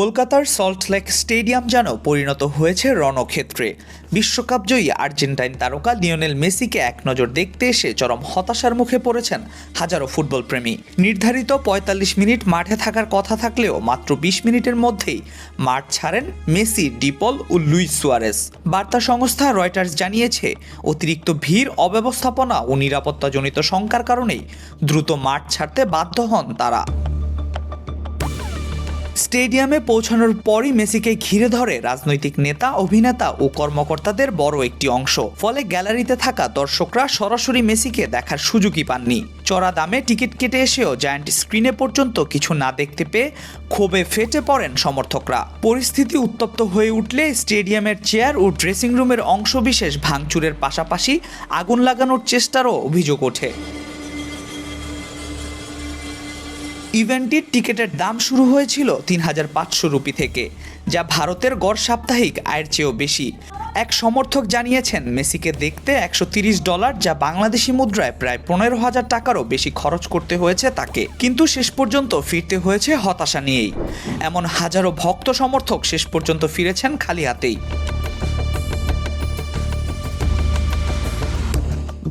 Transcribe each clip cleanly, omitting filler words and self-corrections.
কলকাতার সল্টলেক স্টেডিয়াম যেন পরিণত হয়েছে রণক্ষেত্রে। বিশ্বকাপজয়ী আর্জেন্টাইন তারকা লিওনেল মেসিকে এক নজর দেখতে এসে চরম হতাশার মুখে পড়েছেন হাজারো ফুটবল প্রেমী। নির্ধারিত ৪৫ মিনিট মাঠে থাকার কথা থাকলেও মাত্র ২০ মিনিটের মধ্যেই মাঠ ছাড়েন মেসি, ডিপল ও লুইস সুয়ারেস। বার্তা সংস্থা রয়টার্স জানিয়েছে, অতিরিক্ত ভিড়, অব্যবস্থাপনা ও নিরাপত্তাজনিত শঙ্কার কারণেই দ্রুত মাঠ ছাড়তে বাধ্য হন তারা। স্টেডিয়ামে পৌঁছানোর পরই মেসিকে ঘিরে ধরে রাজনৈতিক নেতা, অভিনেতা ও কর্মকর্তাদের বড় একটি অংশ। ফলে গ্যালারিতে থাকা দর্শকরা সরাসরি মেসিকে দেখার সুযোগই পাননি। চড়া দামে টিকিট কেটে এসেও জায়ান্ট স্ক্রিনে পর্যন্ত কিছু না দেখতে পেয়ে ক্ষোভে ফেটে পড়েন সমর্থকরা। পরিস্থিতি উত্তপ্ত হয়ে উঠলে স্টেডিয়ামের চেয়ার ও ড্রেসিং রুমের অংশবিশেষ ভাঙচুরের পাশাপাশি আগুন লাগানোর চেষ্টারও অভিযোগ ওঠে। ইভেন্টটির টিকিটের দাম শুরু হয়েছিল ৩৫০০ রুপি থেকে, যা ভারতের গড় সাপ্তাহিক আয়ের চেয়েও বেশি। এক সমর্থক জানিয়েছেন, মেসিকে দেখতে $১৩০, যা বাংলাদেশি মুদ্রায় প্রায় ১৫,০০০ টাকারও বেশি খরচ করতে হয়েছে তাকে। কিন্তু শেষ পর্যন্ত ফিরতে হয়েছে হতাশা নিয়েই। এমন হাজারো ভক্ত সমর্থক শেষ পর্যন্ত ফিরেছেন খালি হাতেই।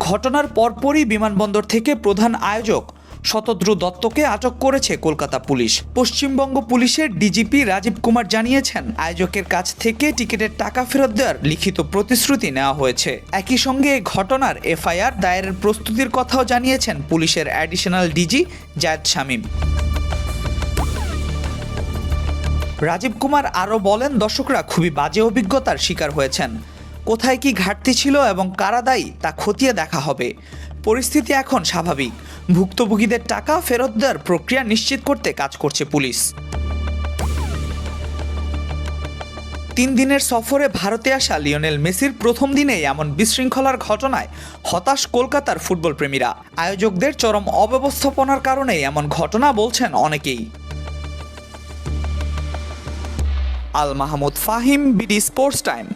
ঘটনার পরপরই বিমানবন্দর থেকে প্রধান আয়োজক শতদ্রু দত্তকে আটক করেছে কলকাতা পুলিশ। পশ্চিমবঙ্গ পুলিশের ডিজিপি রাজীব কুমার জানিয়েছেন, আয়োজকের কাছ থেকে টিকিটের টাকা ফেরত দেওয়ার লিখিত প্রতিশ্রুতি নেওয়া হয়েছে। একই সঙ্গে এই ঘটনার এফআইআর দায়েরের প্রস্তুতির কথাও জানিয়েছেন পুলিশের অ্যাডিশনাল ডিজি জায়েদ শামীম। রাজীব কুমার আরও বলেন, দর্শকরা খুবই বাজে অভিজ্ঞতার শিকার হয়েছেন। কোথায় কি ঘাটতি ছিল এবং কারা দায়ী তা খতিয়ে দেখা হবে। পরিস্থিতি এখন স্বাভাবিক। ভুক্তভোগীদের টাকা ফেরত দেওয়ার প্রক্রিয়া নিশ্চিত করতে কাজ করছে পুলিশ। ৩ দিনের সফরে ভারতে আসা লিওনেল মেসির প্রথম দিনেই এমন বিশৃঙ্খলার ঘটনায় হতাশ কলকাতার ফুটবল প্রেমীরা। আয়োজকদের চরম অব্যবস্থাপনার কারণেই এমন ঘটনা বলছেন অনেকেই। Al Mahmud Fahim, BD sports time.